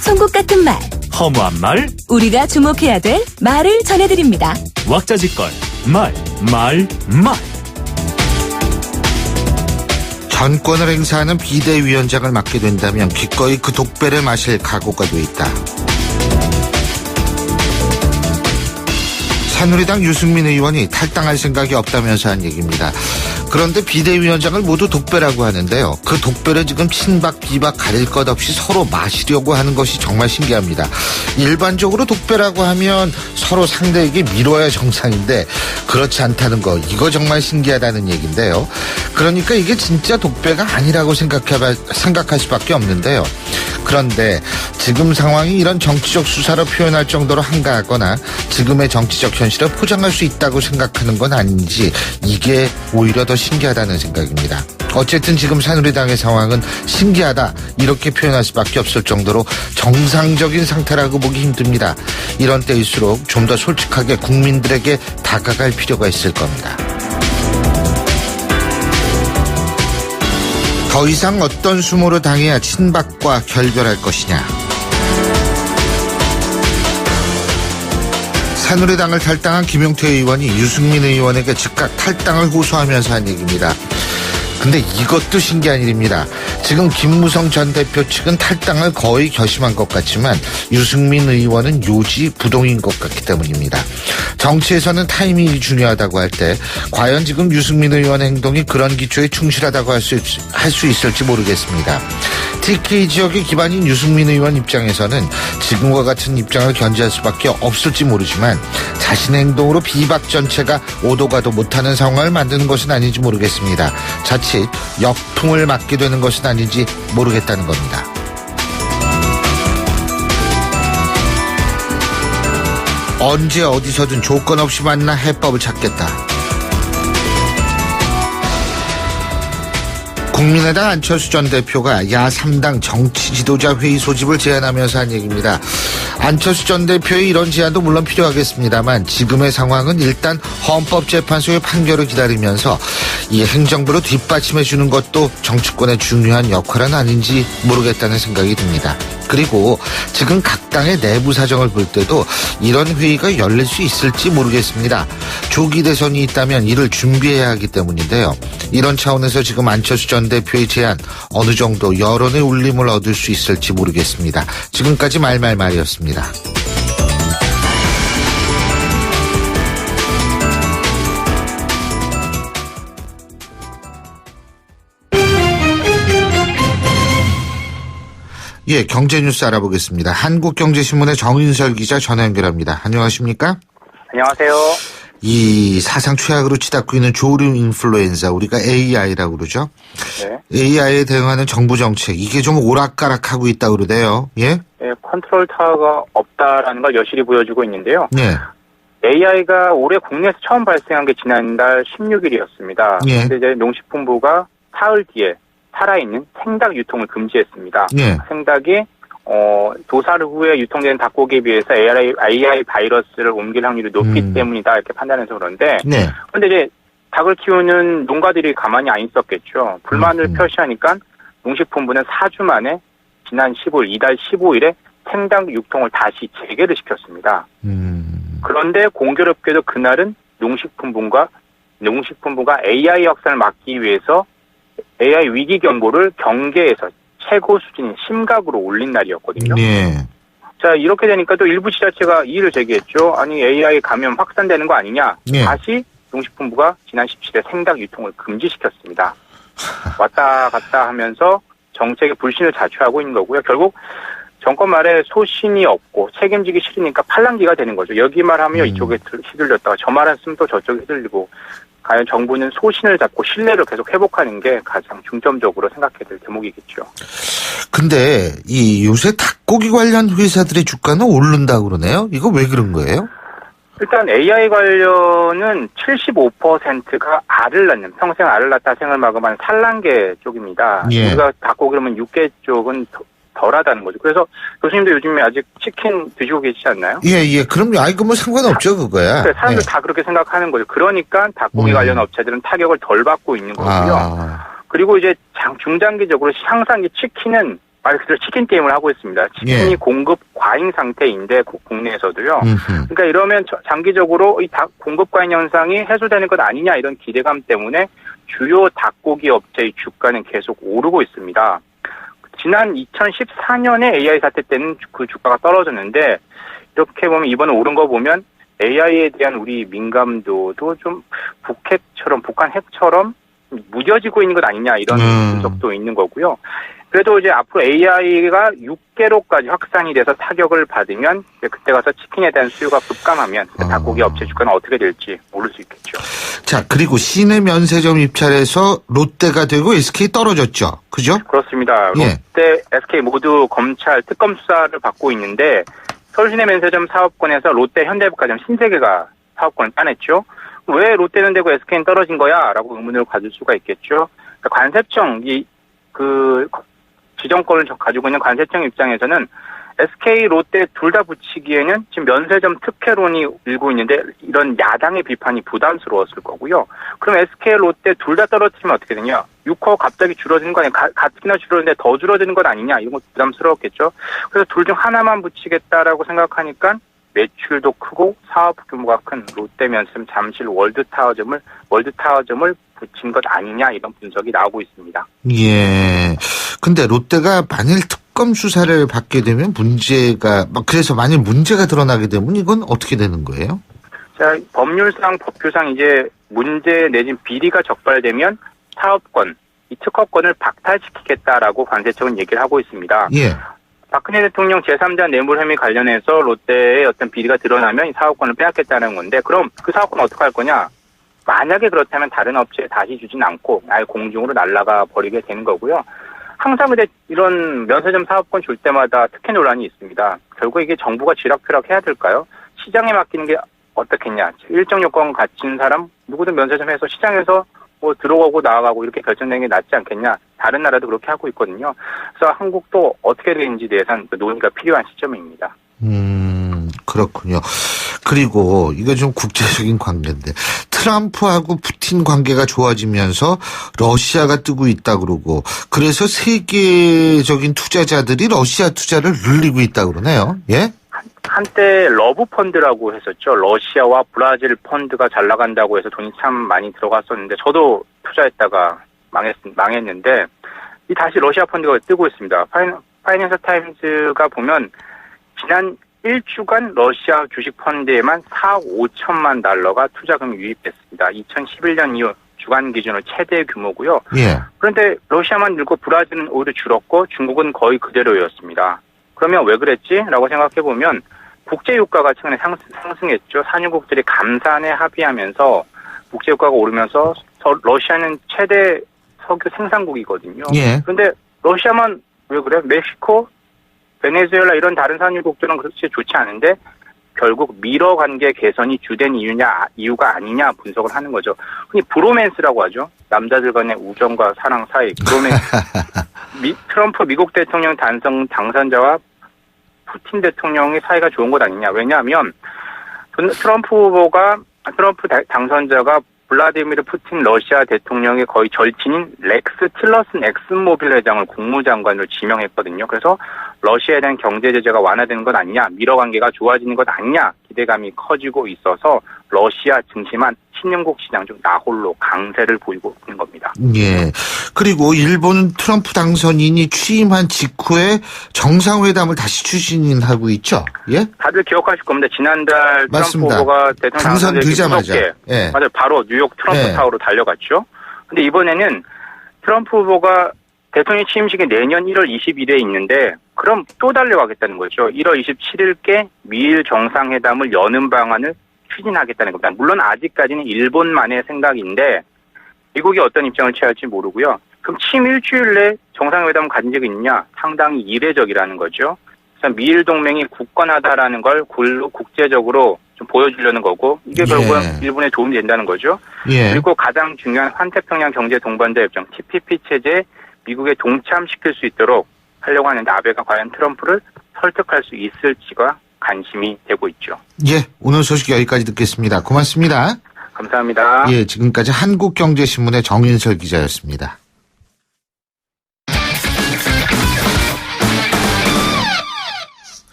송곳 같은 말, 허무한 말, 우리가 주목해야 될 말을 전해드립니다. 왁자지껄, 말. 전권을 행사하는 비대위원장을 맡게 된다면 기꺼이 그 독배를 마실 각오가 돼 있다. 새누리당 유승민 의원이 탈당할 생각이 없다면서 한 얘기입니다. 그런데 비대위원장을 모두 독배라고 하는데요. 그 독배를 지금 친박, 비박 가릴 것 없이 서로 마시려고 하는 것이 정말 신기합니다. 일반적으로 독배라고 하면 서로 상대에게 미뤄야 정상인데 그렇지 않다는 거, 이거 정말 신기하다는 얘기인데요. 그러니까 이게 진짜 독배가 아니라고 생각할 수밖에 없는데요. 그런데 지금 상황이 이런 정치적 수사로 표현할 정도로 한가하거나 지금의 정치적 현실을 포장할 수 있다고 생각하는 건 아닌지, 이게 오히려 더 신기하다는 생각입니다. 어쨌든 지금 새누리당의 상황은 신기하다, 이렇게 표현할 수밖에 없을 정도로 정상적인 상태라고 보기 힘듭니다. 이런 때일수록 좀 더 솔직하게 국민들에게 다가갈 필요가 있을 겁니다. 더 이상 어떤 수모를 당해야 친박과 결별할 것이냐. 새누리당을 탈당한 김용태 의원이 유승민 의원에게 즉각 탈당을 호소하면서 한 얘기입니다. 근데 이것도 신기한 일입니다. 지금 김무성 전 대표 측은 탈당을 거의 결심한 것 같지만 유승민 의원은 요지부동인 것 같기 때문입니다. 정치에서는 타이밍이 중요하다고 할 때 과연 지금 유승민 의원 행동이 그런 기초에 충실하다고 할 수 있을지 모르겠습니다. TK 지역의 기반인 유승민 의원 입장에서는 지금과 같은 입장을 견지할 수밖에 없을지 모르지만 자신의 행동으로 비박 전체가 오도 가도 못하는 상황을 만드는 것은 아닌지 모르겠습니다. 자칫 역풍을 맞게 되는 것은 아닌지 모르겠다는 겁니다. 언제 어디서든 조건 없이 만나 해법을 찾겠다. 국민의당 안철수 전 대표가 야3당 정치 지도자 회의 소집을 제안하면서 한 얘기입니다. 안철수 전 대표의 이런 제안도 물론 필요하겠습니다만 지금의 상황은 일단 헌법재판소의 판결을 기다리면서 이 행정부로 뒷받침해 주는 것도 정치권의 중요한 역할은 아닌지 모르겠다는 생각이 듭니다. 그리고 지금 각 당의 내부 사정을 볼 때도 이런 회의가 열릴 수 있을지 모르겠습니다. 조기 대선이 있다면 이를 준비해야 하기 때문인데요. 이런 차원에서 지금 안철수 전 대표의 제안 어느 정도 여론의 울림을 얻을 수 있을지 모르겠습니다. 지금까지 말이었습니다. 예, 경제뉴스 알아보겠습니다. 한국경제신문의 정인설 기자 전화 연결합니다. 안녕하십니까? 안녕하세요. 이 사상 최악으로 치닫고 있는 조류 인플루엔자, 우리가 AI라고 그러죠? 네. AI에 대응하는 정부 정책, 이게 좀 오락가락하고 있다고 그러대요. 예? 네, 컨트롤 타워가 없다라는 걸 여실히 보여주고 있는데요. 네. AI가 올해 국내에서 처음 발생한 게 지난달 16일이었습니다. 예. 그런데 이제 농식품부가 사흘 뒤에 살아있는 생닭 유통을 금지했습니다. 예. 생닭이 도살 후에 유통되는 닭고기에 비해서 AI 바이러스를 옮길 확률이 높기 때문이다, 이렇게 판단해서 그런데, 네. 근데 이제 닭을 키우는 농가들이 가만히 안 있었겠죠. 불만을 표시하니까 농식품부는 4주 만에 지난 15일, 이달 15일에 생닭 유통을 다시 재개를 시켰습니다. 그런데 공교롭게도 그날은 농식품부가 AI 확산을 막기 위해서 AI 위기 경보를 경계에서 최고 수준인 심각으로 올린 날이었거든요. 네. 자, 이렇게 되니까 또 일부 지자체가 이의를 제기했죠. 아니, AI 감염 확산되는 거 아니냐. 네. 다시 농식품부가 지난 17일 생닭 유통을 금지시켰습니다. 왔다 갔다 하면서 정책의 불신을 자초하고 있는 거고요. 결국 정권 말에 소신이 없고 책임지기 싫으니까 팔랑귀가 되는 거죠. 여기 말하면 이쪽에 휘둘렸다가 저 말했으면 또 저쪽에 휘둘리고, 과연 정부는 소신을 잡고 신뢰를 계속 회복하는 게 가장 중점적으로 생각해야 될 대목이겠죠. 근데 이 요새 닭고기 관련 회사들의 주가는 오른다고 그러네요. 이거 왜 그런 거예요? 일단 AI 관련은 75%가 알을 낳는, 평생 알을 낳다 생을 마감하는 산란계 쪽입니다. 예. 우리가 닭고기 그러면 육계 쪽은 덜하다는 거죠. 그래서 교수님도 요즘에 아직 치킨 드시고 계시지 않나요? 예. 그럼요. 아이고, 뭐 상관없죠, 그거야. 네, 사람들 예. 다 그렇게 생각하는 거죠. 그러니까 닭고기 관련 업체들은 타격을 덜 받고 있는 거고요. 그리고 이제 중장기적으로 항상 치킨은 말 그대로 치킨 게임을 하고 있습니다. 치킨이 예. 공급 과잉 상태인데 국내에서도요. 음흠. 그러니까 이러면 장기적으로 이 공급 과잉 현상이 해소되는 것 아니냐 이런 기대감 때문에 주요 닭고기 업체의 주가는 계속 오르고 있습니다. 지난 2014년에 AI 사태 때는 그 주가가 떨어졌는데 이렇게 보면 이번에 오른 거 보면 AI에 대한 우리 민감도도 좀 북한 핵처럼 무뎌지고 있는 것 아니냐 이런 분석도 있는 거고요. 그래도 이제 앞으로 AI가 6개로까지 확산이 돼서 타격을 받으면 그때 가서 치킨에 대한 수요가 급감하면 닭고기 업체 주가는 어떻게 될지 모를 수 있겠죠. 자, 그리고 시내 면세점 입찰에서 롯데가 되고 SK 떨어졌죠. 그죠? 그렇습니다. 예. 롯데, SK 모두 검찰 특검 수사를 받고 있는데 서울시내 면세점 사업권에서 롯데, 현대백화점, 신세계가 사업권을 따냈죠. 왜 롯데는 되고 SK는 떨어진 거야? 라고 의문을 가질 수가 있겠죠. 그러니까 관세청, 지정권을 가지고 있는 관세청 입장에서는 SK, 롯데 둘 다 붙이기에는 지금 면세점 특혜론이 일고 있는데 이런 야당의 비판이 부담스러웠을 거고요. 그럼 SK, 롯데 둘 다 떨어뜨리면 어떻게 되냐? 6호 갑자기 줄어드는 거 아니야? 가뜩이나 줄어드는데 더 줄어드는 건 아니냐? 이런 거 부담스러웠겠죠. 그래서 둘 중 하나만 붙이겠다라고 생각하니까 매출도 크고 사업 규모가 큰 롯데 면세점 잠실 월드타워점을 붙인 것 아니냐 이런 분석이 나오고 있습니다. 예. 근데 롯데가 만일 특검 수사를 받게 되면 그래서 만일 문제가 드러나게 되면 이건 어떻게 되는 거예요? 자, 법규상 이제 문제 내진 비리가 적발되면 사업권, 이 특허권을 박탈시키겠다라고 관세청은 얘기를 하고 있습니다. 예. 박근혜 대통령 제3자 뇌물 혐의 관련해서 롯데의 어떤 비리가 드러나면 이 사업권을 빼앗겠다는 건데 그럼 그 사업권 어떻게 할 거냐? 만약에 그렇다면 다른 업체에 다시 주진 않고 아예 공중으로 날아가 버리게 되는 거고요. 항상 근데 이런 면세점 사업권 줄 때마다 특혜 논란이 있습니다. 결국 이게 정부가 쥐락펴락 해야 될까요? 시장에 맡기는 게 어떻겠냐. 일정 요건 갖춘 사람 누구든 면세점에서 시장에서 들어오고 나가고 이렇게 결정되는 게 낫지 않겠냐. 다른 나라도 그렇게 하고 있거든요. 그래서 한국도 어떻게 되는지 대해서는 논의가 필요한 시점입니다. 그렇군요. 그리고 이거 좀 국제적인 관계인데 트럼프하고 푸틴 관계가 좋아지면서 러시아가 뜨고 있다 그러고 그래서 세계적인 투자자들이 러시아 투자를 늘리고 있다 그러네요. 예? 한때 러브 펀드라고 했었죠. 러시아와 브라질 펀드가 잘 나간다고 해서 돈이 참 많이 들어갔었는데 저도 투자했다가 망했는데 다시 러시아 펀드가 뜨고 있습니다. 파이낸셜 타임즈가 보면 지난 1주간 러시아 주식 펀드에만 4억 5천만 달러가 투자금이 유입됐습니다. 2011년 이후 주간 기준으로 최대 규모고요. 예. 그런데 러시아만 늘고 브라질은 오히려 줄었고 중국은 거의 그대로였습니다. 그러면 왜 그랬지? 라고 생각해보면 국제유가가 최근에 상승했죠. 산유국들이 감산에 합의하면서 국제유가가 오르면서 러시아는 최대 석유 생산국이거든요. 예. 그런데 러시아만 왜 그래? 멕시코, 베네수엘라 이런 다른 산유국들은 그렇게 좋지 않은데 결국 미러 관계 개선이 주된 이유가 아니냐 분석을 하는 거죠. 흔히 브로맨스라고 하죠. 남자들 간의 우정과 사랑 사이. 브로맨스. 트럼프 미국 대통령 당선자와 푸틴 대통령의 사이가 좋은 것 아니냐. 왜냐하면 트럼프 당선자가 블라디미르 푸틴 러시아 대통령의 거의 절친인 렉스 틸러슨 엑슨모빌 회장을 국무장관으로 지명했거든요. 그래서 러시아에 대한 경제 제재가 완화되는 것 아니냐, 미러 관계가 좋아지는 것 아니냐 기대감이 커지고 있어서 러시아 증시만 신흥국 시장 중 나홀로 강세를 보이고 있는 겁니다. 예. 그리고 일본 트럼프 당선인이 취임한 직후에 정상회담을 다시 추진하고 있죠. 예? 다들 기억하실 겁니다. 지난달 맞습니다. 트럼프 후보가 대통령 당선되자마자. 예. 맞아요. 바로 뉴욕 트럼프 예. 타워로 달려갔죠. 근데 이번에는 트럼프 후보가 대통령 취임식이 내년 1월 20일에 있는데 그럼 또 달려가겠다는 거죠. 1월 27일께 미일 정상회담을 여는 방안을 추진하겠다는 겁니다. 물론 아직까지는 일본만의 생각인데 미국이 어떤 입장을 취할지 모르고요. 그럼 취임 일주일 내 정상회담을 가진 적이 있느냐? 상당히 이례적이라는 거죠. 그래서 미일 동맹이 굳건하다라는 걸 국제적으로 좀 보여주려는 거고 이게 결국은 일본에 도움이 된다는 거죠. 예. 그리고 가장 중요한 환태평양 경제 동반자 협정 TPP 체제에 미국에 동참시킬 수 있도록 하려고 하는데 아베가 과연 트럼프를 설득할 수 있을지가 관심이 되고 있죠. 예. 오늘 소식 여기까지 듣겠습니다. 고맙습니다. 감사합니다. 예. 지금까지 한국경제신문의 정인설 기자였습니다.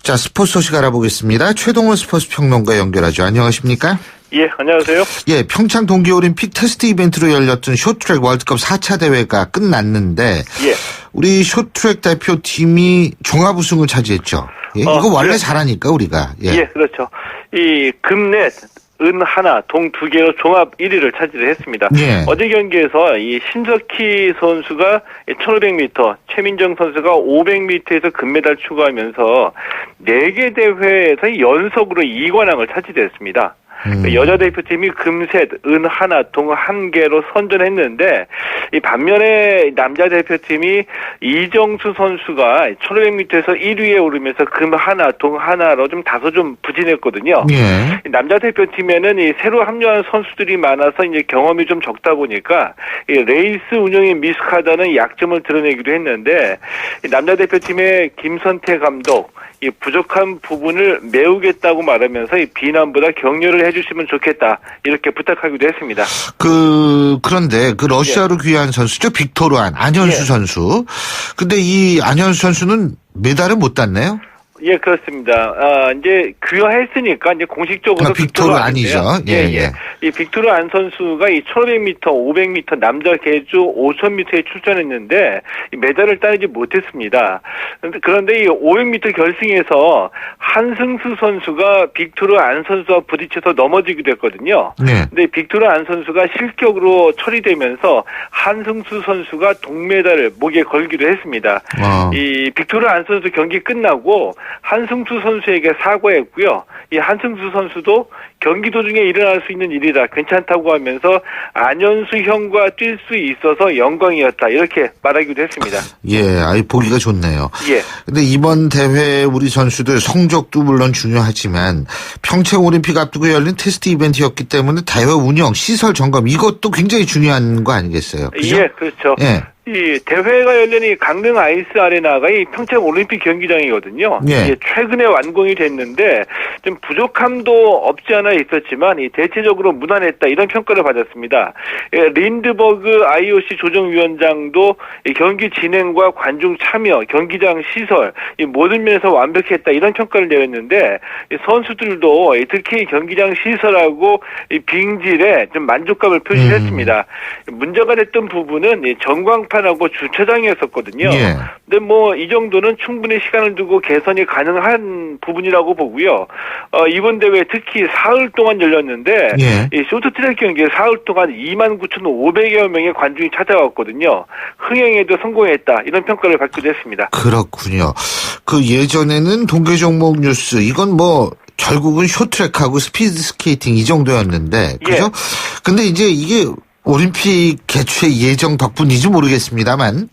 자, 스포츠 소식 알아보겠습니다. 최동원 스포츠 평론가 연결하죠. 안녕하십니까? 예, 안녕하세요. 예, 평창 동계올림픽 테스트 이벤트로 열렸던 쇼트트랙 월드컵 4차 대회가 끝났는데 예. 우리 쇼트트랙 대표팀이 종합 우승을 차지했죠. 예, 이거 원래 예. 잘하니까 우리가. 예, 그렇죠. 이 금넷, 은 하나, 동 두 개로 종합 1위를 차지를 했습니다. 예. 어제 경기에서 이 신석희 선수가 1500m, 최민정 선수가 500m에서 금메달 추가하면서 4개 대회에서 연속으로 2관왕을 차지했습니다. 여자 대표팀이 금셋, 은 하나, 동 한 개로 선전했는데 이 반면에 남자 대표팀이 이정수 선수가 1500m에서 1위에 오르면서 금 하나, 동 하나로 다소 부진했거든요. 예. 남자 대표팀에는 이 새로 합류한 선수들이 많아서 이제 경험이 좀 적다 보니까 이 레이스 운영에 미숙하다는 약점을 드러내기도 했는데 이 남자 대표팀의 김선태 감독 이 부족한 부분을 메우겠다고 말하면서 이 비난보다 격려를 해주시면 좋겠다 이렇게 부탁하기도 했습니다. 그런데 그 러시아로 귀화한 선수죠. 빅토르 안현수 예. 선수. 근데 이 안현수 선수는 메달을 못 땄네요. 예, 그렇습니다. 이제 귀화했으니까 이제 공식적으로 빅토르 아니죠. 예, 예. 이 빅토르 안 선수가 이 1500m, 500m 남자 계주 5000m에 출전했는데 이 메달을 따내지 못했습니다. 그런데 이 500m 결승에서 한승수 선수가 빅토르 안 선수와 부딪혀서 넘어지기도 했거든요. 네. 근데 빅토르 안 선수가 실격으로 처리되면서 한승수 선수가 동메달을 목에 걸기도 했습니다. 이 빅토르 안 선수 경기 끝나고 한승수 선수에게 사과했고요. 이 한승수 선수도 경기 도중에 일어날 수 있는 일이다. 괜찮다고 하면서 안현수 형과 뛸 수 있어서 영광이었다. 이렇게 말하기도 했습니다. 예, 아이 보기가 좋네요. 예. 근데 이번 대회 우리 선수들 성적도 물론 중요하지만 평창 올림픽 앞두고 열린 테스트 이벤트였기 때문에 대회 운영, 시설 점검 이것도 굉장히 중요한 거 아니겠어요? 그죠? 예, 그렇죠. 예. 이 대회가 열린 이 강릉 아이스 아레나가 이 평창 올림픽 경기장이거든요. 예. 최근에 완공이 됐는데 좀 부족함도 없지 않아 있었지만 이 대체적으로 무난했다 이런 평가를 받았습니다. 린드버그 IOC 조정위원장도 이 경기 진행과 관중 참여, 경기장 시설 이 모든 면에서 완벽했다 이런 평가를 내렸는데 이 선수들도 특히 경기장 시설하고 이 빙질에 좀 만족감을 표시했습니다. 문제가 됐던 부분은 이 전광판하고 주차장이었었거든요. 예. 근데 뭐 이 정도는 충분히 시간을 두고 개선이 가능한 부분이라고 보고요. 이번 대회 특히 사흘 동안 열렸는데 예. 이 쇼트트랙 경기에 사흘 동안 29,500여 명의 관중이 찾아왔거든요. 흥행에도 성공했다 이런 평가를 받기도 했습니다. 그렇군요. 그 예전에는 동계 종목 뉴스 이건 뭐 결국은 쇼트트랙하고 스피드 스케이팅 이 정도였는데 그죠? 근데 이제 이게 올림픽 개최 예정 덕분인지 모르겠습니다만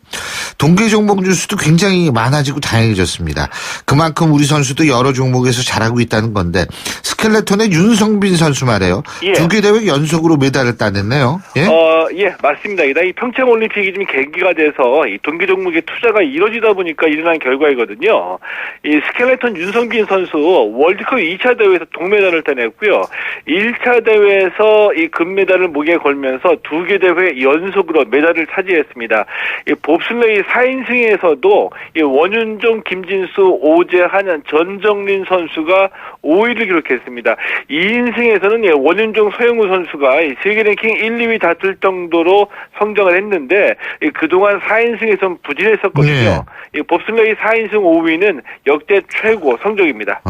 동계 종목 뉴스도 굉장히 많아지고 다양해졌습니다. 그만큼 우리 선수도 여러 종목에서 잘하고 있다는 건데 스켈레톤의 윤성빈 선수 말이에요. 예. 2개 대회 연속으로 메달을 따냈네요. 예? 예, 맞습니다. 이 평창 올림픽이 좀 계기가 돼서 이 동계 종목에 투자가 이루어지다 보니까 일어난 결과이거든요. 이 스켈레톤 윤성빈 선수 월드컵 2차 대회에서 동메달을 따냈고요. 1차 대회에서 이 금메달을 목에 걸면서 2개 대회 연속으로 메달을 차지했습니다. 이 봅슬레이 4인승에서도 이 원윤종, 김진수, 오재한, 전정린 선수가 5위를 기록했습니다. 2인승에서는 원윤종, 서영우 선수가 세계 랭킹 1, 2위 다툴 정도로 성장을 했는데 그동안 4인승에서는 부진했었거든요. 이 봅슬레이 4인승 5위는 역대 최고 성적입니다.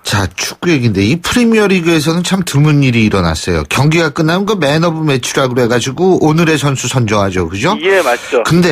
자, 축구 얘기인데 이 프리미어리그에서는 참 드문 일이 일어났어요. 경기가 끝나면 그 맨 오브 매치라고 그래가지고 오늘의 선수 선정하죠. 그죠? 예, 맞죠. 근데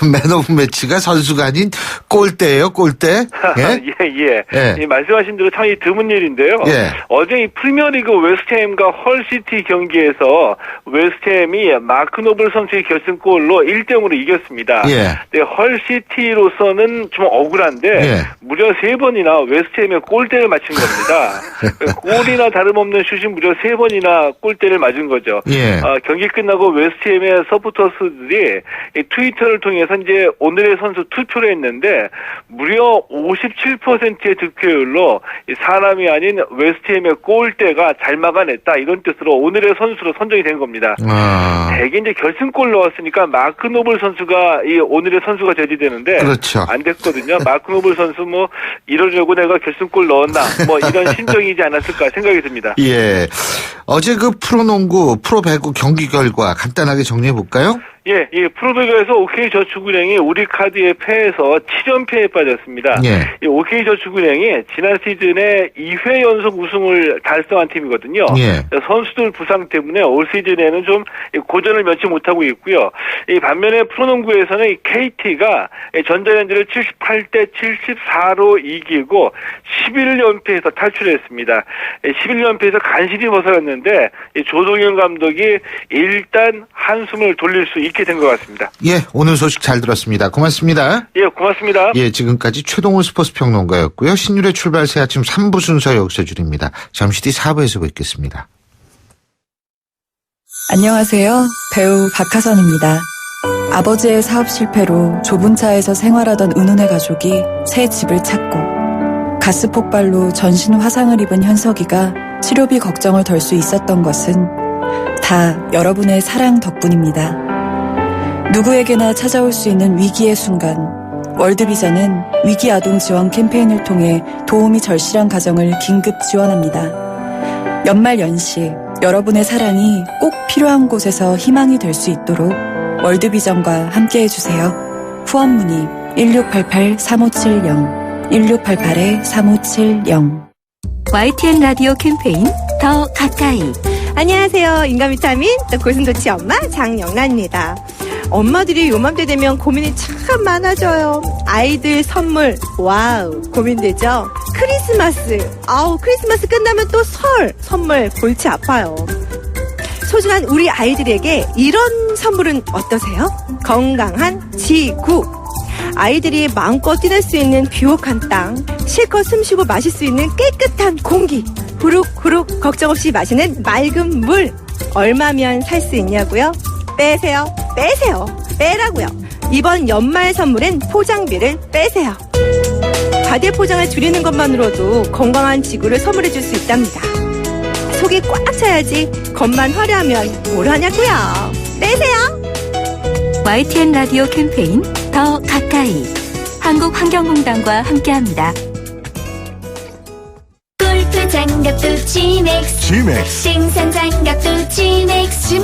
맨 오브 매치가 선수가 아닌 골대예요. 골대. 예? 예. 말씀하신 대로 참 드문 일인데요. 예. 어제 이 프리미어리그 웨스트햄과 헐시티 경기에서 웨스트햄이 마크 노블 선수의 결승골로 1-0으로 이겼습니다. 예. 네, 헐시티로서는 좀 억울한데 예. 무려 3번이나 웨스트햄의 골대를 맞힌 겁니다. 골이나 다름없는 슛이 무려 3번이나 골대를 맞은 거죠. 예. 경기 끝나고 웨스트햄의 서포터스들이 트위터를 통해서 현재 오늘의 선수 투표를 했는데 무려 57%의 득표율로 사람이 아닌 웨스트햄의 골대가 잘 막아냈다 이런 뜻으로 오늘의 선수로 선정이 된 겁니다. 대개 이제 결승골 넣었으니까 마크 노블 선수가 이 오늘의 선수가 제지되는데 그렇죠. 안 됐거든요. 마크 노블 선수 뭐 이러려고 내가 결승골 넣었나 뭐 이런 심정이지 않았을까 생각이 듭니다. 예. 어제 그 프로농구, 프로배구 경기 결과 간단하게 정리해 볼까요? 예, 프로배구에서 OK저축은행이 우리카드에 패해서 7연패에 빠졌습니다. 예. 이 OK저축은행이 지난 시즌에 2회 연속 우승을 달성한 팀이거든요. 예. 선수들 부상 때문에 올 시즌에는 좀 고전을 면치 못하고 있고요. 이 반면에 프로농구에서는 이 KT가 전자랜드를 78대 74로 이기고 11연패에서 탈출했습니다. 11연패에서 간신히 벗어났는데 조동현 감독이 일단 한숨을 돌릴 수 있게 된 것 같습니다. 예, 오늘 소식 잘 들었습니다. 고맙습니다. 예, 고맙습니다. 예, 지금까지 최동훈 스포츠 평론가였고요. 신율의 출발 새 아침 3부 순서 여기서 줄입니다. 잠시 뒤 4부에서 뵙겠습니다. 안녕하세요. 배우 박하선입니다. 아버지의 사업 실패로 좁은 차에서 생활하던 은훈의 가족이 새 집을 찾고 가스 폭발로 전신 화상을 입은 현석이가 치료비 걱정을 덜 수 있었던 것은 다 여러분의 사랑 덕분입니다. 누구에게나 찾아올 수 있는 위기의 순간, 월드비전은 위기 아동 지원 캠페인을 통해 도움이 절실한 가정을 긴급 지원합니다. 연말 연시, 여러분의 사랑이 꼭 필요한 곳에서 희망이 될 수 있도록 월드비전과 함께해주세요. 후원 문의 1688-3570, 1688-3570. YTN 라디오 캠페인 더 가까이. 안녕하세요. 인간비타민 또 고슴도치 엄마 장영란입니다. 엄마들이 요맘때 되면 고민이 참 많아져요. 아이들 선물 와우 고민되죠. 크리스마스 크리스마스 끝나면 또 설 선물 골치 아파요. 소중한 우리 아이들에게 이런 선물은 어떠세요? 건강한 지구. 아이들이 마음껏 뛰놀 수 있는 비옥한 땅, 실컷 숨쉬고 마실 수 있는 깨끗한 공기, 후룩후룩 걱정 없이 마시는 맑은 물. 얼마면 살 수 있냐고요? 빼세요. 빼라고요. 이번 연말 선물엔 포장비를 빼세요. 과대 포장을 줄이는 것만으로도 건강한 지구를 선물해 줄 수 있답니다. 속이 꽉 차야지 겉만 화려하면 뭘 하냐고요. 빼세요. YTN 라디오 캠페인 더 가까이. 한국환경공단과 함께합니다. 골프 장갑도 지맥스, 생산 장갑도 지맥스,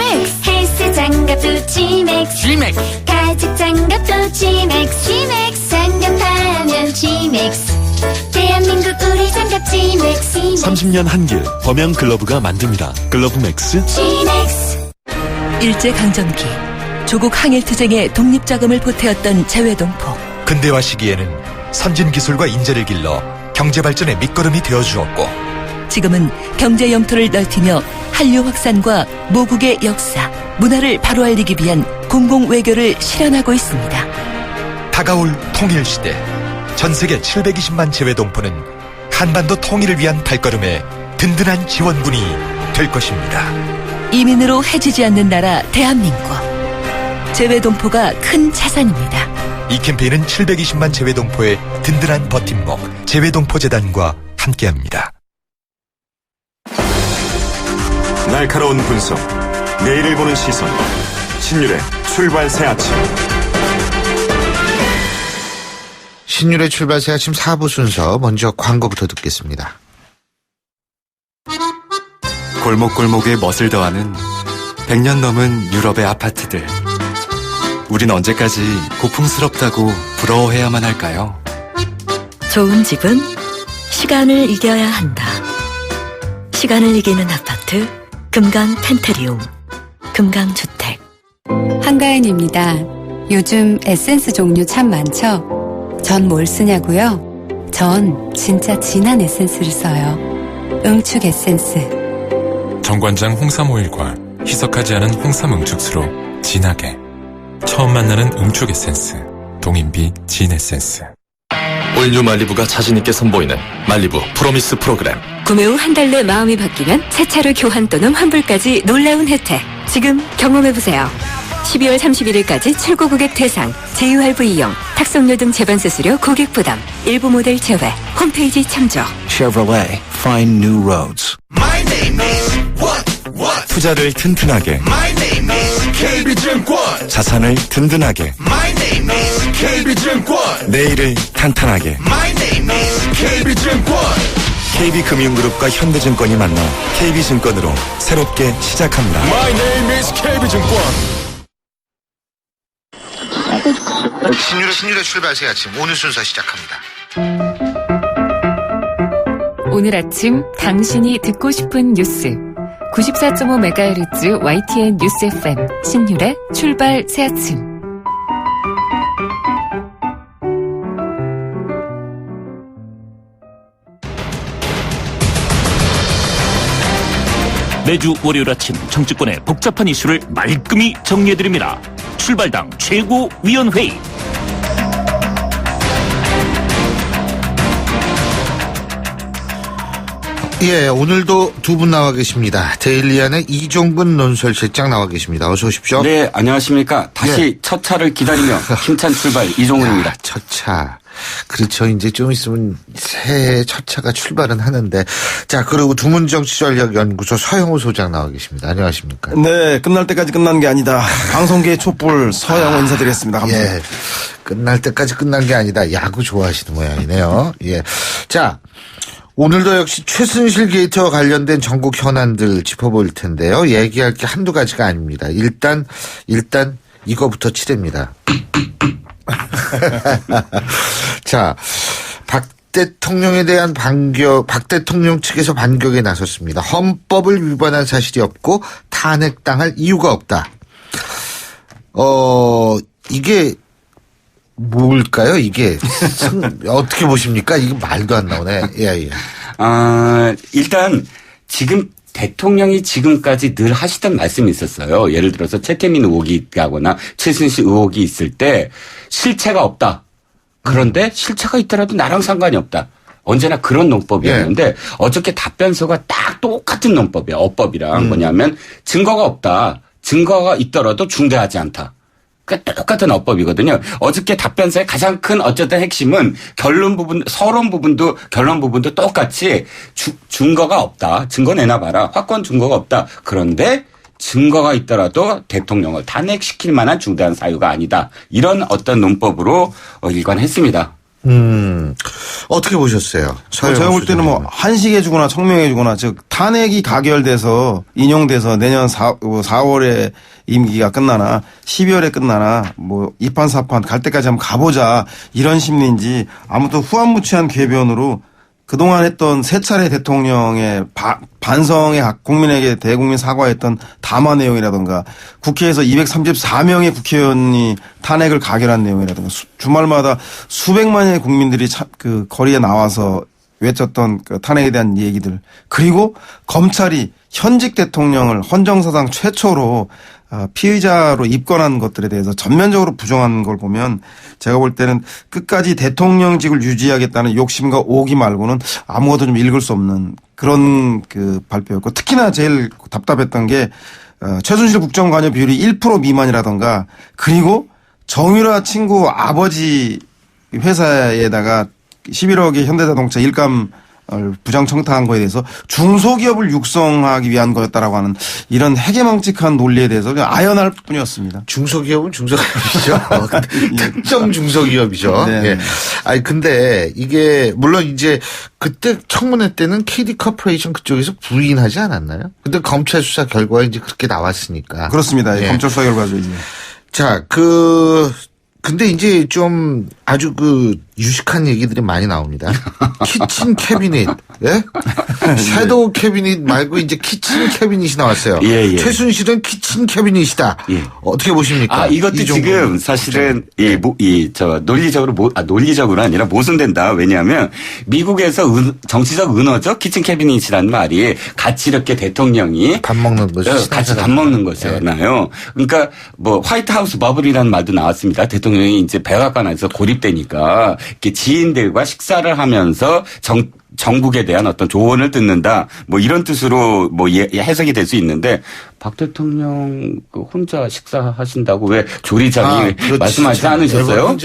헬스 장갑도 지맥스, 가죽 장갑도 지맥스, 장갑하면 지맥스. 대한민국 우리 장갑 지맥스. 30년 한길 범양 글러브가 만듭니다. 글러브 맥스. 지맥스. 일제강점기 조국 항일투쟁의 독립자금을 보태었던 재외동포. 근대화 시기에는 선진기술과 인재를 길러 경제발전의 밑거름이 되어주었고, 지금은 경제 영토를 넓히며 한류 확산과 모국의 역사, 문화를 바로 알리기 위한 공공외교를 실현하고 있습니다. 다가올 통일시대, 전세계 720만 재외동포는 한반도 통일을 위한 발걸음의 든든한 지원군이 될 것입니다. 이민으로 해지지 않는 나라 대한민국. 재외동포가 큰 자산입니다. 이 캠페인은 720만 재외동포의 든든한 버팀목 재외동포재단과 함께합니다. 날카로운 분석, 내일을 보는 시선, 신율의 출발 새 아침. 신율의 출발 새 아침 4부 순서, 먼저 광고부터 듣겠습니다. 골목골목에 멋을 더하는 100년 넘은 유럽의 아파트들. 우린 언제까지 고풍스럽다고 부러워해야만 할까요? 좋은 집은 시간을 이겨야 한다. 시간을 이기는 아파트 금강 펜테리움, 금강주택. 한가인입니다. 요즘 에센스 종류 참 많죠? 전 뭘 쓰냐고요? 전 진짜 진한 에센스를 써요. 응축 에센스. 정관장 홍삼 오일과 희석하지 않은 홍삼 응축수로 진하게. 처음 만나는 응축 에센스. 동인비 진 에센스. 올뉴 말리부가 자신있게 선보이는 말리부 프로미스 프로그램. 구매 후 한 달 내 마음이 바뀌면 새 차로 교환 또는 환불까지 놀라운 혜택. 지금 경험해보세요. 12월 31일까지 출고 고객 대상 JURV 이용 탁송료 등 재반 수수료 고객 부담 일부 모델 제외. 홈페이지 참조. Chevrolet, find new roads. My name is what? 투자를 튼튼하게. My name is KB증권. 자산을 든든하게. My name is KB증권. 내일을 탄탄하게. My name is KB증권. KB금융그룹과 현대증권이 만나 KB증권으로 새롭게 시작합니다. My name is KB증권. 신유의 출발 새 아침 오늘 순서 시작합니다. 오늘 아침 당신이 듣고 싶은 뉴스 94.5MHz YTN 뉴스 FM 신율의 출발 새 아침. 매주 월요일 아침 정치권의 복잡한 이슈를 말끔히 정리해드립니다. 출발당 최고위원회의. 예, 오늘도 두 분 나와 계십니다. 데일리안의 이종근 논설실장 나와 계십니다. 어서 오십시오. 네, 안녕하십니까. 다시 첫 차를 기다리며 힘찬 출발 이종훈입니다. 첫 차. 그렇죠. 이제 좀 있으면 새해 첫 차가 출발은 하는데. 자, 그리고 두문정치전략연구소 서영호 소장 나와 계십니다. 안녕하십니까. 네, 끝날 때까지 끝난 게 아니다. 방송계의 촛불 서영호 인사드리겠습니다. 감사합니다. 예, 끝날 때까지 끝난 게 아니다. 야구 좋아하시는 모양이네요. 예. 자, 오늘도 역시 최순실 게이트와 관련된 전국 현안들 짚어볼 텐데요. 얘기할 게 한두 가지가 아닙니다. 일단 이거부터 치릅니다. 자, 박 대통령에 대한 박 대통령 측에서 반격에 나섰습니다. 헌법을 위반한 사실이 없고 탄핵당할 이유가 없다. 이게 뭘까요? 이게 어떻게 보십니까? 이거 말도 안 나오네. 예. 일단 지금 대통령이 지금까지 늘 하시던 말씀이 있었어요. 예를 들어서 최태민 의혹이 있다거나 최순실 의혹이 있을 때 실체가 없다. 그런데 실체가 있더라도 나랑 상관이 없다. 언제나 그런 논법이었는데 어저께 답변서가 딱 똑같은 논법이야. 어법이랑 뭐냐면 증거가 없다. 증거가 있더라도 중대하지 않다. 그러니까 똑같은 어법이거든요. 어저께 답변서의 가장 큰 어쨌든 핵심은 서론 부분도 결론 부분도 똑같이 증거가 없다. 증거 내놔봐라. 확건 증거가 없다. 그런데 증거가 있더라도 대통령을 탄핵시킬 만한 중대한 사유가 아니다. 이런 어떤 논법으로 일관했습니다. 어떻게 보셨어요? 제가 볼 때는 뭐 한식해주거나 청명해주거나 즉 탄핵이 가결돼서 인용돼서 내년 4월에 임기가 끝나나 12월에 끝나나 뭐 2판 4판 갈 때까지 한번 가보자 이런 심리인지 아무튼 후한무치한 궤변으로 그동안 했던 세 차례 대통령의 반성의 국민에게 대국민 사과했던 담화 내용이라든가 국회에서 234명의 국회의원이 탄핵을 가결한 내용이라든가 주말마다 수백만의 국민들이 그 거리에 나와서 외쳤던 그 탄핵에 대한 얘기들 그리고 검찰이 현직 대통령을 헌정사상 최초로 피의자로 입건한 것들에 대해서 전면적으로 부정한 걸 보면 제가 볼 때는 끝까지 대통령직을 유지하겠다는 욕심과 오기 말고는 아무것도 좀 읽을 수 없는 그런 그 발표였고 특히나 제일 답답했던 게 최순실 국정관여 비율이 1% 미만이라던가 그리고 정유라 친구 아버지 회사에다가 11억의 현대자동차 일감 부장 청탁한 거에 대해서 중소기업을 육성하기 위한 거였다라고 하는 이런 해괴망측한 논리에 대해서 그냥 아연할 뿐이었습니다. 중소기업은 중소기업이죠. 특정 중소기업이죠. 네. 예. 아니 근데 이게 물론 이제 그때 청문회 때는 KD 코퍼레이션 그쪽에서 부인하지 않았나요? 근데 검찰 수사 결과가 이제 그렇게 나왔으니까. 그렇습니다. 예. 검찰 수사 결과죠 이제. 자, 근데 이제 좀 아주 유식한 얘기들이 많이 나옵니다. 키친 캐비닛, 예? 섀도우 캐비닛 말고 이제 키친 캐비닛이 나왔어요. 예. 최순실은 키친 캐비닛이다. 예. 어떻게 보십니까? 이것도 지금 사실은 논리적으로 아니라 모순된다. 왜냐하면 미국에서 정치적 은어죠. 키친 캐비닛이라는 말이 같이 이렇게 대통령이 밥 먹는 거죠. 같이 밥 먹는 거잖아요. 그러니까 뭐 화이트하우스 버블이라는 말도 나왔습니다. 대통령이 이제 백악관에서 고립되니까 이렇게 지인들과 식사를 하면서 정국에 대한 어떤 조언을 듣는다. 뭐 이런 뜻으로 뭐 해석이 될 수 있는데 박 대통령 혼자 식사하신다고 왜 조리장이 말씀하지 않으셨어요?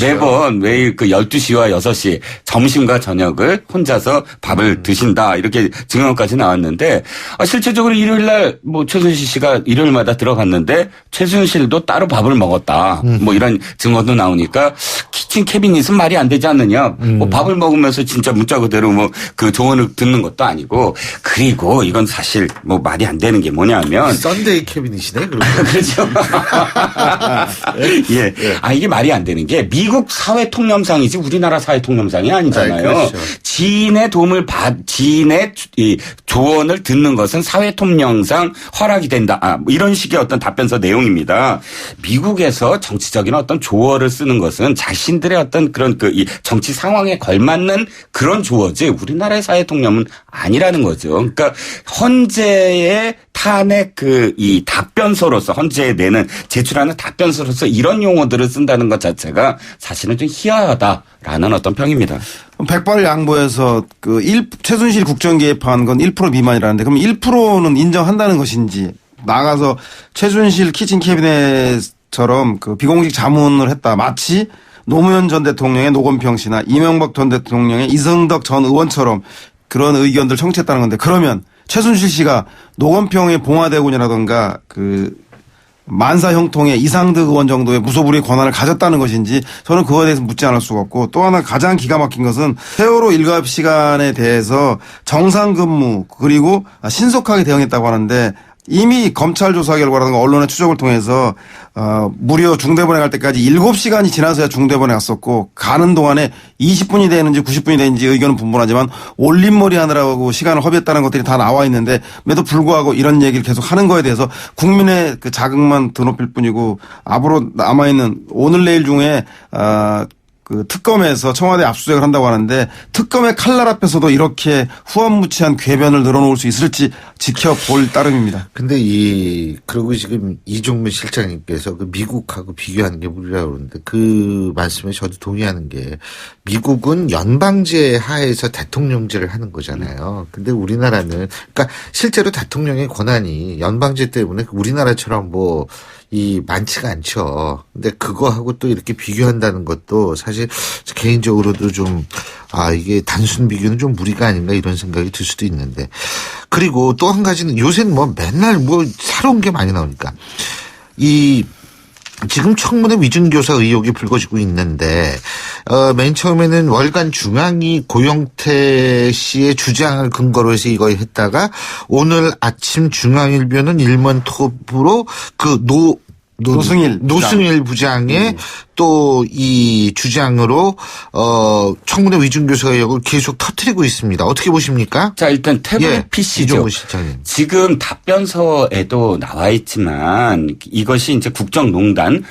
매번 매일 12시와 6시 점심과 저녁을 혼자서 밥을 드신다. 이렇게 증언까지 나왔는데 실제적으로 일요일 날 뭐 최순실 씨가 일요일마다 들어갔는데 최순실도 따로 밥을 먹었다. 뭐 이런 증언도 나오니까 키친 캐비닛은 말이 안 되지 않느냐. 뭐 밥을 먹으면서 진짜 문자 그대로 뭐 그 조언을 듣는 것도 아니고 그리고 이건 사실 뭐 말이 안 되는 게 뭐냐면 썬데이 캐비닛이네. 그렇죠. 예. 이게 말이 안 되는 게 미국 사회 통념상이지 우리나라 사회 통념상이 아니잖아요. 그렇죠. 지인의 지인의 조언을 듣는 것은 사회 통념상 허락이 된다. 뭐 이런 식의 어떤 답변서 내용입니다. 미국에서 정치적인 어떤 조어를 쓰는 것은 자신들의 어떤 그런 이 정치 상황에 걸맞는 그런 조어지 우리나라의 사회 통념은 아니라는 거죠. 그러니까 헌재의 탄핵 이 답변서로서 헌재에 내는 제출하는 답변서로서 이런 용어들을 쓴다는 것 자체가 사실은 좀 희화하다라는 어떤 평입니다. 백발을 양보해서 최순실 국정 개입한 건 1% 미만이라는데 그럼 1%는 인정한다는 것인지 나가서 최순실 키친 캐비넷처럼 비공식 자문을 했다. 마치 노무현 전 대통령의 노건평 씨나 이명박 전 대통령의 이성덕 전 의원처럼 그런 의견들 청취했다는 건데 그러면 최순실 씨가 노건평의 봉화대군이라든가 만사 형통의 이상득 의원 정도의 무소불위의 권한을 가졌다는 것인지 저는 그거에 대해서 묻지 않을 수가 없고 또 하나 가장 기가 막힌 것은 세월호 일갑 시간에 대해서 정상 근무 그리고 신속하게 대응했다고 하는데 이미 검찰 조사 결과라든가 언론의 추적을 통해서 무려 중대본에 갈 때까지 7시간이 지나서야 중대본에 갔었고 가는 동안에 20분이 되는지 90분이 되는지 의견은 분분하지만 올림머리 하느라고 시간을 허비했다는 것들이 다 나와 있는데 매도 불구하고 이런 얘기를 계속 하는 거에 대해서 국민의 자극만 드높일 뿐이고 앞으로 남아있는 오늘 내일 중에 특검에서 청와대 압수수색을 한다고 하는데 특검의 칼날 앞에서도 이렇게 후한무치한 궤변을 늘어놓을 수 있을지 지켜볼 따름입니다. 근데 그리고 지금 이종문 실장님께서 미국하고 비교하는 게 무리라고 그러는데 그 말씀에 저도 동의하는 게 미국은 연방제 하에서 대통령제를 하는 거잖아요. 근데 우리나라는 그러니까 실제로 대통령의 권한이 연방제 때문에 우리나라처럼 많지가 않죠. 근데 그거하고 또 이렇게 비교한다는 것도 사실 개인적으로도 좀, 이게 단순 비교는 좀 무리가 아닌가 이런 생각이 들 수도 있는데. 그리고 또 한 가지는 요새는 맨날 새로운 게 많이 나오니까. 지금 청문회 위증교사 의혹이 불거지고 있는데, 맨 처음에는 월간 중앙이 고영태 씨의 주장을 근거로 해서 이거 했다가, 오늘 아침 중앙일보는 일면톱으로 노승일 부장의 또 이 주장으로 청문회 위증교사 의혹을 계속 터뜨리고 있습니다. 어떻게 보십니까? 자, 일단 태블릿 PC죠. 지금 답변서에도 나와 있지만 이것이 이제 국정농단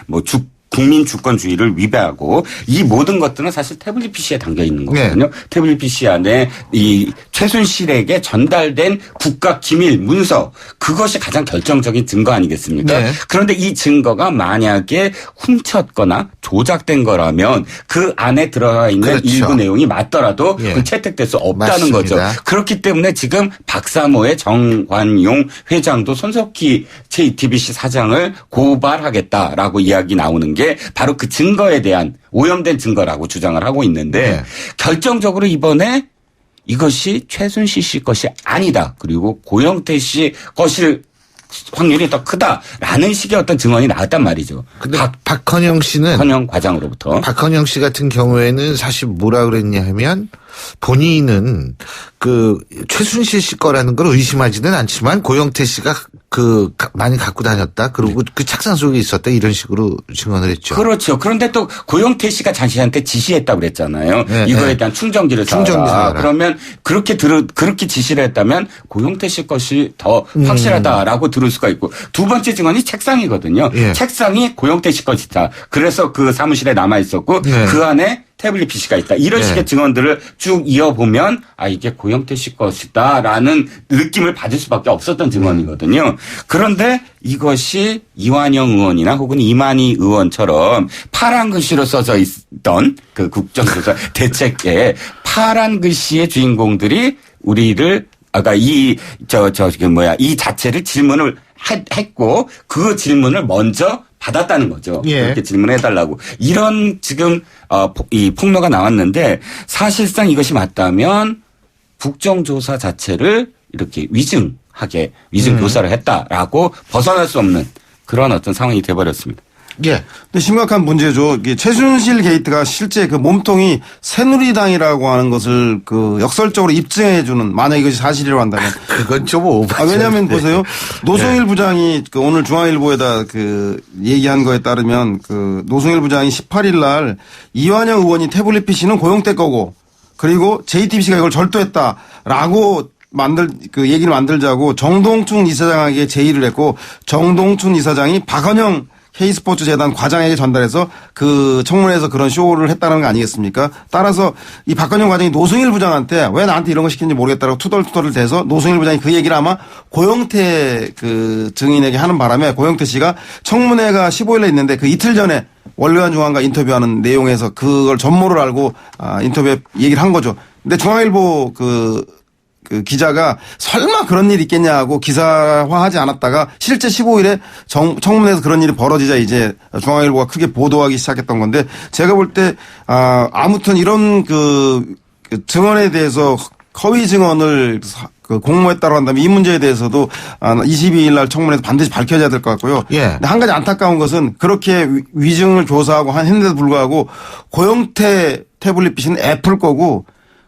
국민 주권주의를 위배하고 이 모든 것들은 사실 태블릿 PC에 담겨 있는 거거든요. 네. 태블릿 PC 안에 이 최순실에게 전달된 국가 기밀 문서 그것이 가장 결정적인 증거 아니겠습니까? 네. 그런데 이 증거가 만약에 훔쳤거나 조작된 거라면 그 안에 들어가 있는 그렇죠. 일부 내용이 맞더라도 그 채택될 수 없다는 맞습니다. 거죠. 그렇기 때문에 지금 박사모의 정관용 회장도 손석희 JTBC 사장을 고발하겠다라고 이야기 나오는 게 바로 그 증거에 대한 오염된 증거라고 주장을 하고 있는데 결정적으로 이번에 이것이 최순실 씨 것이 아니다. 그리고 고영태 씨 것일 확률이 더 크다라는 식의 어떤 증언이 나왔단 말이죠. 근데 박헌영 씨는 헌영 과장으로부터 박헌영 씨 같은 경우에는 사실 뭐라 그랬냐 하면 본인은 최순실 씨 거라는 걸 의심하지는 않지만 고영태 씨가 많이 갖고 다녔다. 그리고 그 책상 속에 있었다. 이런 식으로 증언을 했죠. 그렇죠. 그런데 또 고영태 씨가 자신한테 지시했다고 그랬잖아요. 네, 이거에 대한 충전기를 사라. 그러면 그렇게 지시를 했다면 고영태 씨 것이 더 확실하다라고 들을 수가 있고 두 번째 증언이 책상이거든요. 책상이 고영태 씨 것이다. 그래서 그 사무실에 남아 있었고 그 안에 태블릿 PC가 있다. 이런 식의 증언들을 쭉 이어보면 이게 고영태 씨 것이다라는 느낌을 받을 수밖에 없었던 증언이거든요. 그런데 이것이 이완영 의원이나 혹은 이만희 의원처럼 파란 글씨로 써져 있던 그 국정조사 대책에 파란 글씨의 주인공들이 우리를 아까 이 자체를 질문을 했고 그 질문을 먼저 받았다는 거죠. 예. 그렇게 질문해달라고. 이런 지금 이 폭로가 나왔는데 사실상 이것이 맞다면 국정조사 자체를 이렇게 위증 교사를 했다라고 벗어날 수 없는 그런 어떤 상황이 돼버렸습니다. 예. 근데 심각한 문제죠. 최순실 게이트가 실제 그 몸통이 새누리당이라고 하는 것을 그 역설적으로 입증해주는 만약 이것이 사실이라고 한다면. 그건 좀 오버죠. 왜냐하면 네. 보세요. 노승일 부장이 그 오늘 중앙일보에다 그 얘기한 거에 따르면 그 노승일 부장이 18일 날 이완영 의원이 태블릿 PC는 고용태 거고 그리고 JTBC가 이걸 절도했다라고 얘기를 만들자고 정동춘 이사장에게 제의를 했고 정동춘 이사장이 박헌영 K스포츠 재단 과장에게 전달해서 그 청문회에서 그런 쇼를 했다는 거 아니겠습니까? 따라서 이 박헌영 과장이 노승일 부장한테 왜 나한테 이런 거 시키는지 모르겠다라고 투덜투덜을 대서 노승일 부장이 그 얘기를 아마 고영태 그 증인에게 하는 바람에 고영태 씨가 청문회가 15일에 있는데 그 이틀 전에 원로현 중앙과 인터뷰하는 내용에서 그걸 전모를 알고 인터뷰에 얘기를 한 거죠. 근데 중앙일보 그 기자가 설마 그런 일이 있겠냐고 기사화하지 않았다가 실제 15일에 청문회에서 그런 일이 벌어지자 이제 중앙일보가 크게 보도하기 시작했던 건데 제가 볼 때 아무튼 이런 그 증언에 대해서 허위 증언을 공모했다고 한다면 이 문제에 대해서도 22일 날 청문회에서 반드시 밝혀져야 될 것 같고요. 예. 근데 한 가지 안타까운 것은 그렇게 위증을 교사하고 했는데도 불구하고 고영태 태블릿 PC는 애플 거고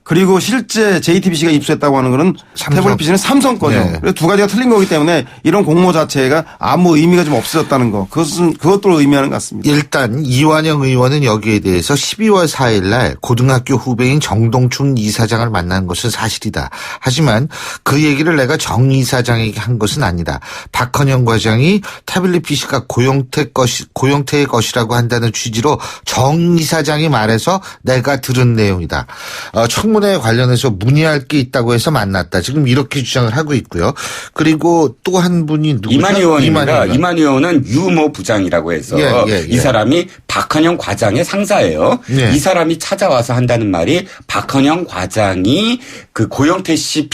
그리고 실제 JTBC가 입수했다고 하는 거는 태블릿 PC는 삼성 거죠. 네. 그래서 두 가지가 틀린 거기 때문에 이런 공모 자체가 아무 의미가 좀 없어졌다는 거. 그것도 의미하는 것 같습니다. 일단 이완영 의원은 여기에 대해서 12월 4일 날 고등학교 후배인 정동춘 이사장을 만난 것은 사실이다. 하지만 그 얘기를 내가 정 이사장에게 한 것은 아니다. 박헌영 과장이 태블릿 PC가 고영태의 것이라고 한다는 취지로 정 이사장이 말해서 내가 들은 내용이다. 청문회 관련해서 문의할 게 있다고 해서 만났다. 지금 이렇게 주장을 하고 있고요. 그리고 또 한 분이 누구죠? 이만희 의원입니다. 이만희 의원은 유모 부장이라고 해서 이 사람이 박헌영 과장의 상사예요. 이 사람이 찾아와서 한다는 말이 박헌영 과장이 그 고영태 씨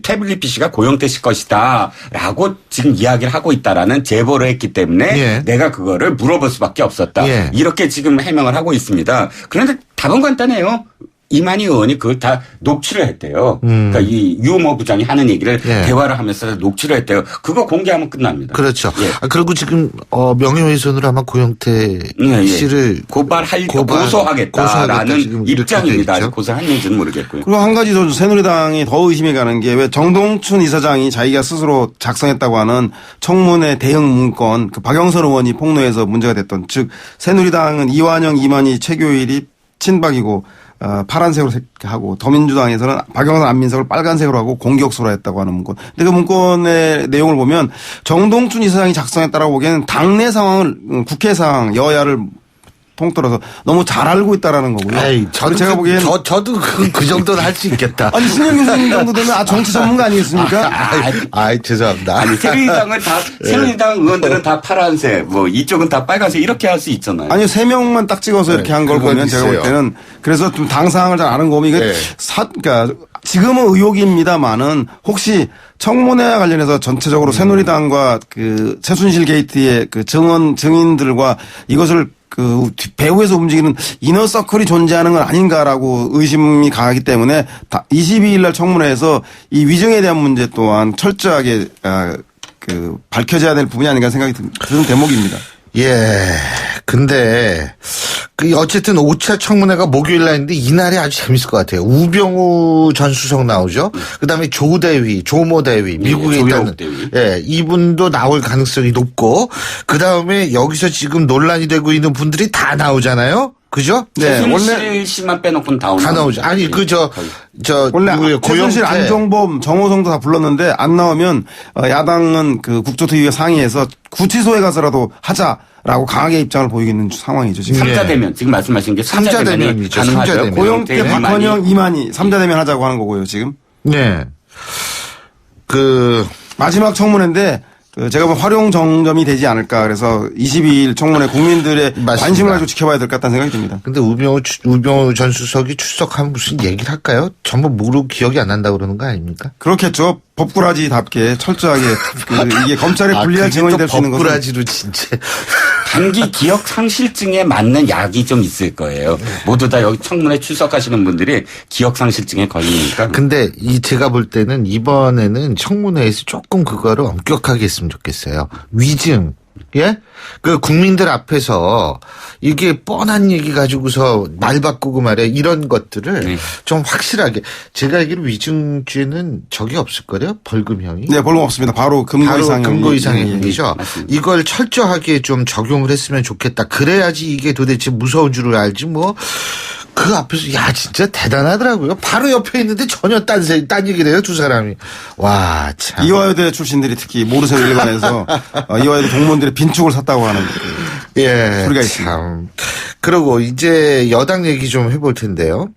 태블릿 PC가 고영태 씨 것이다라고 지금 이야기를 하고 있다라는 제보를 했기 때문에 내가 그거를 물어볼 수밖에 없었다. 이렇게 지금 해명을 하고 있습니다. 그런데 답은 간단해요. 이만희 의원이 그걸 다 녹취를 했대요. 그러니까 이 유모 부장이 하는 얘기를 대화를 하면서 녹취를 했대요. 그거 공개하면 끝납니다. 그렇죠. 그리고 지금 명예훼손으로 아마 고영태 씨를 고소하겠다라는 입장입니다. 아직 고소했는지는 모르겠고요. 그리고 한 가지 새누리당이 더 의심이 가는 게 왜 정동춘 이사장이 자기가 스스로 작성했다고 하는 청문회 대응 문건 그 박영선 의원이 폭로해서 문제가 됐던 즉 새누리당은 이완영, 이만희, 최교일이 친박이고 파란색으로 하고 더민주당에서는 박영선, 안민석을 빨간색으로 하고 공격수로 했다고 하는 문건. 근데 그 문건의 내용을 보면 정동춘 이사장이 작성했다라고 보기에는 당내 상황을 국회 상황 여야를 통틀어서 너무 잘 알고 있다라는 거고요. 에이, 제가 보기에는 저도 그 정도는 할 수 있겠다. 아니 신영 교수님 정도 되면 정치 전문가 아니겠습니까? 죄송합니다. 아니 새누리당 의원들은 다 파란색, 뭐 이쪽은 다 빨간색 이렇게 할 수 있잖아요. 아니요 3명만 딱 찍어서 이렇게 한 걸 보면 제가 볼 때는 그래서 좀 당 상황을 잘 아는 거면 이게 그러니까 지금은 의혹입니다만은 혹시 청문회와 관련해서 전체적으로 새누리당과 그 최순실 게이트의 그 증인들과 이것을 그 배후에서 움직이는 이너서클이 존재하는 건 아닌가라고 의심이 강하기 때문에 22일 날 청문회에서 이 위증에 대한 문제 또한 철저하게 밝혀져야 될 부분이 아닌가 생각이 드는 대목입니다. 근데 어쨌든 5차 청문회가 목요일 날인데 이날이 아주 재밌을 것 같아요. 우병우 전 수석 나오죠. 그다음에 조모 대위 미국에 있다는 이분도 나올 가능성이 높고 그다음에 여기서 지금 논란이 되고 있는 분들이 다 나오잖아요. 그죠? 최순실 씨만 빼놓고는 다 나오죠. 아니 원래 최순실, 안종범, 정호성도 다 불렀는데 안 나오면 야당은 그 국조특위가 상의해서 구치소에 가서라도 하자라고 강하게 입장을 보이고 있는 상황이죠. 지금 3자 대면 지금 말씀하신 게 3자 대면이 가능하죠. 고영태, 박헌영, 이만희 3자 대면 하자고 하는 거고요. 지금. 네. 마지막 청문회인데 제가 보면 활용 정점이 되지 않을까. 그래서 22일 청문회 국민들의 관심을 가지고 지켜봐야 될 것 같다는 생각이 듭니다. 근데 우병우 전 수석이 출석하면 무슨 얘기를 할까요? 전부 모르고 기억이 안 난다고 그러는 거 아닙니까? 그렇겠죠. 법꾸라지답게 철저하게 이게 검찰에 불리한 증언이 될 수 있는 것은 법꾸라지로 진짜. 단기 기억 상실증에 맞는 약이 좀 있을 거예요. 모두 다 여기 청문회 출석하시는 분들이 기억 상실증에 걸리니까. 근데 제가 볼 때는 이번에는 청문회에서 조금 그거를 엄격하게 했으면 좋겠어요. 위증. 예? 그 국민들 앞에서 이게 뻔한 얘기 가지고서 말 바꾸고 말이야 이런 것들을 좀 확실하게 제가 알기로 위증죄는 적이 없을 거예요? 벌금형이? 네, 벌금 없습니다. 바로 금고 이상의 형이죠. 이걸 철저하게 좀 적용을 했으면 좋겠다. 그래야지 이게 도대체 무서운 줄을 알지 뭐. 그 앞에서 야 진짜 대단하더라고요. 바로 옆에 있는데 전혀 딴 얘기를 해요 두 사람이. 와 참. 이화여대 출신들이 특히 모르쇠 일관에서 이화여대 동문들이 빈축을 샀다고 하는 예, 소리가 참. 그리고 이제 여당 얘기 좀 해볼 텐데요.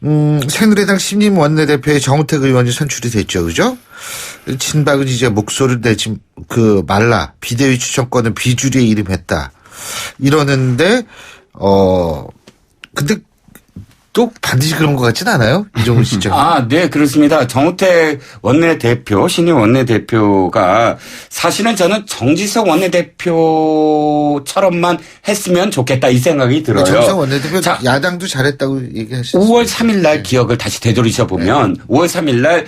새누리당 신임 원내대표의 정우택 의원이 선출이 됐죠, 그죠? 친박은 이제 목소리를 내지 말라 비대위 추천권은 비주류에 이름했다 이러는데 근데 또 반드시 그런 것 같진 않아요? 이종훈 씨죠. 네, 그렇습니다. 정우택 원내대표, 신임 원내대표가 사실은 저는 정지석 원내대표처럼만 했으면 좋겠다 이 생각이 들어요. 정지석 원내대표 야당도 잘했다고 얘기하셨어요. 5월 3일 날 기억을 다시 되돌이셔 보면 5월 3일 날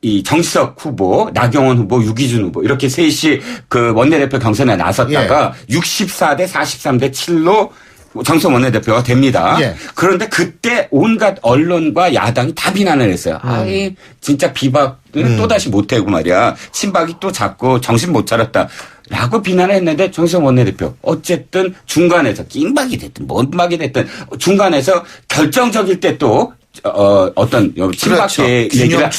이 정지석 후보, 나경원 후보, 유기준 후보 이렇게 셋이 그 원내대표 경선에 나섰다가 64대 43대 7로 정성 원내대표가 됩니다. 그런데 그때 온갖 언론과 야당이 다 비난을 했어요. 진짜 비박을 또다시 못하고 말이야. 친박이 또 자꾸 정신 못 차렸다. 라고 비난을 했는데 정성 원내대표 어쨌든 중간에서 낀박이 됐든 뭔 박이 됐든 중간에서 결정적일 때 또 어떤 친박계 얘기를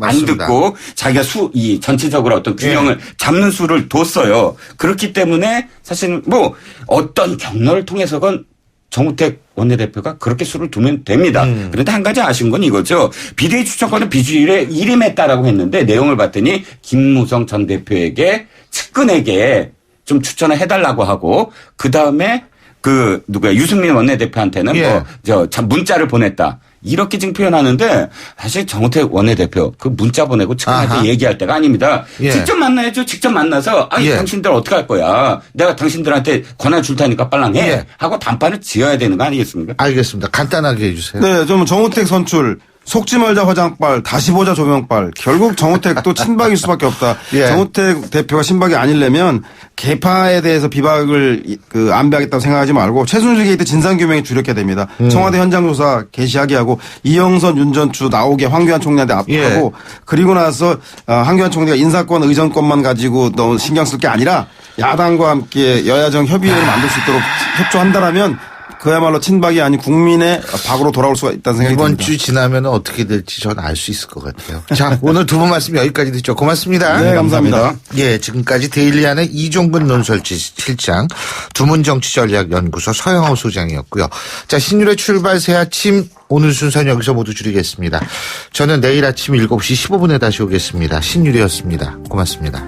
안 듣고 자기가 이 전체적으로 어떤 균형을 잡는 수를 뒀어요. 그렇기 때문에 사실 뭐 어떤 경로를 통해서건 정우택 원내대표가 그렇게 수를 두면 됩니다. 그런데 한 가지 아쉬운 건 이거죠. 비대위 추천권은 비주류에 이름했다라고 했는데 내용을 봤더니 김무성 전 대표에게 측근에게 좀 추천을 해달라고 하고 그 다음에 유승민 원내대표한테는 문자를 보냈다. 이렇게 지금 표현하는데 사실 정우택 원내대표 그 문자 보내고 측근한테 얘기할 때가 아닙니다. 직접 만나야죠. 직접 만나서 당신들 어떻게 할 거야. 내가 당신들한테 권한 줄 테니까 빨랑 해. 하고 단판을 지어야 되는 거 아니겠습니까? 알겠습니다. 간단하게 해주세요. 네, 좀 정우택 선출. 속지 말자 화장빨, 다시 보자 조명빨. 결국 정우택도 친박일 수밖에 없다. 정우택 대표가 친박이 아니려면 개파에 대해서 비박을 안배하겠다고 생각하지 말고 최순실 게이트 진상규명에 주력해야 됩니다. 청와대 현장조사 개시하게 하고 이영선, 윤전추 나오게 황교안 총리한테 압박하고 그리고 나서 황교안 총리가 인사권, 의정권만 가지고 너무 신경 쓸 게 아니라 야당과 함께 여야정 협의회를 만들 수 있도록 협조한다라면 그야말로 친박이 아닌 국민의 박으로 돌아올 수가 있다는 생각이 듭니다. 이번 주 지나면 어떻게 될지 저는 알 수 있을 것 같아요. 자, 오늘 두 분 말씀 여기까지 듣죠. 고맙습니다. 네, 감사합니다. 예, 지금까지 데일리안의 이종근 논설실장, 두문정치전략연구소 서영호 소장이었고요. 자, 신율의 출발 새 아침 오늘 순서는 여기서 모두 줄이겠습니다. 저는 내일 아침 7시 15분에 다시 오겠습니다. 신율이었습니다. 고맙습니다.